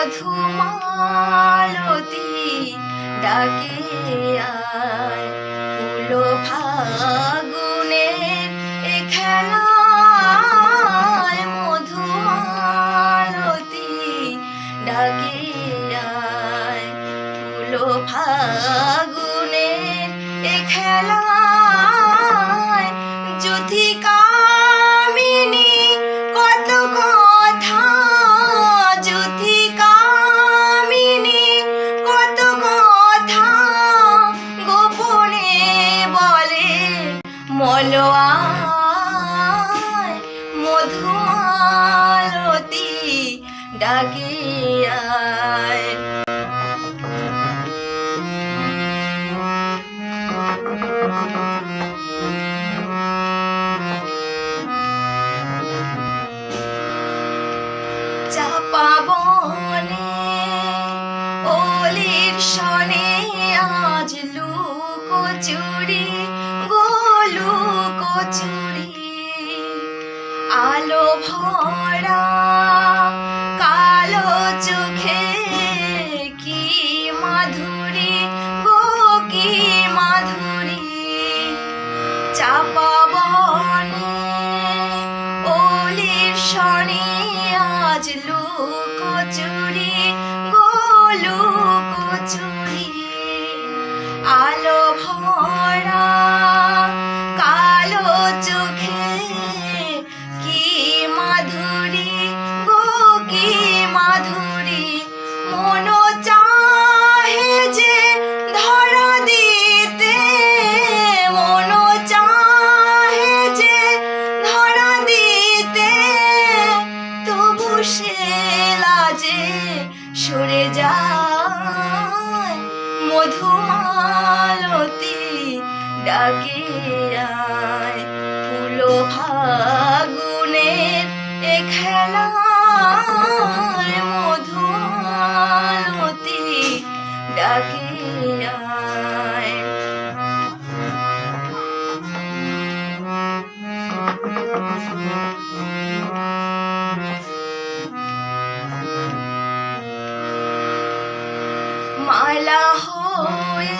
মধুমালতী ডাকে আয়, ফুলো ফাগুনের এ খেলায় মধুমালতী ডাকে আয়, ফুলো ফাগুনের এ খেলায় যুথিকামিনী কত কথা, যুথিকামিনী কত কথা গোপনে বলে মলোয়ায়, মধুমালতী ডাকে আয়। চাপা বনে ওলির শনে আজ লুকোচুরি গো লুকোচুরি, আলো ভরা কালো চোখে কি মাধুরী গো কি মাধুরী, চাপা বনে ওলির শনে আজ লুকোচুরি গো লুকোচুরি, আলো ভরা কালো চোখে কি মাধুরী গো কি মাধুরী, মন চাহে যে ধরা দিতে, মন চাহে যে ধরা দিতে, তবু সে লাজে সরে যায়, মধুমালতী ডাকে আয়, ফুলো ফাগুনের এ খেলায় মধুমালতী ডাকে আয়। মালা হয়ে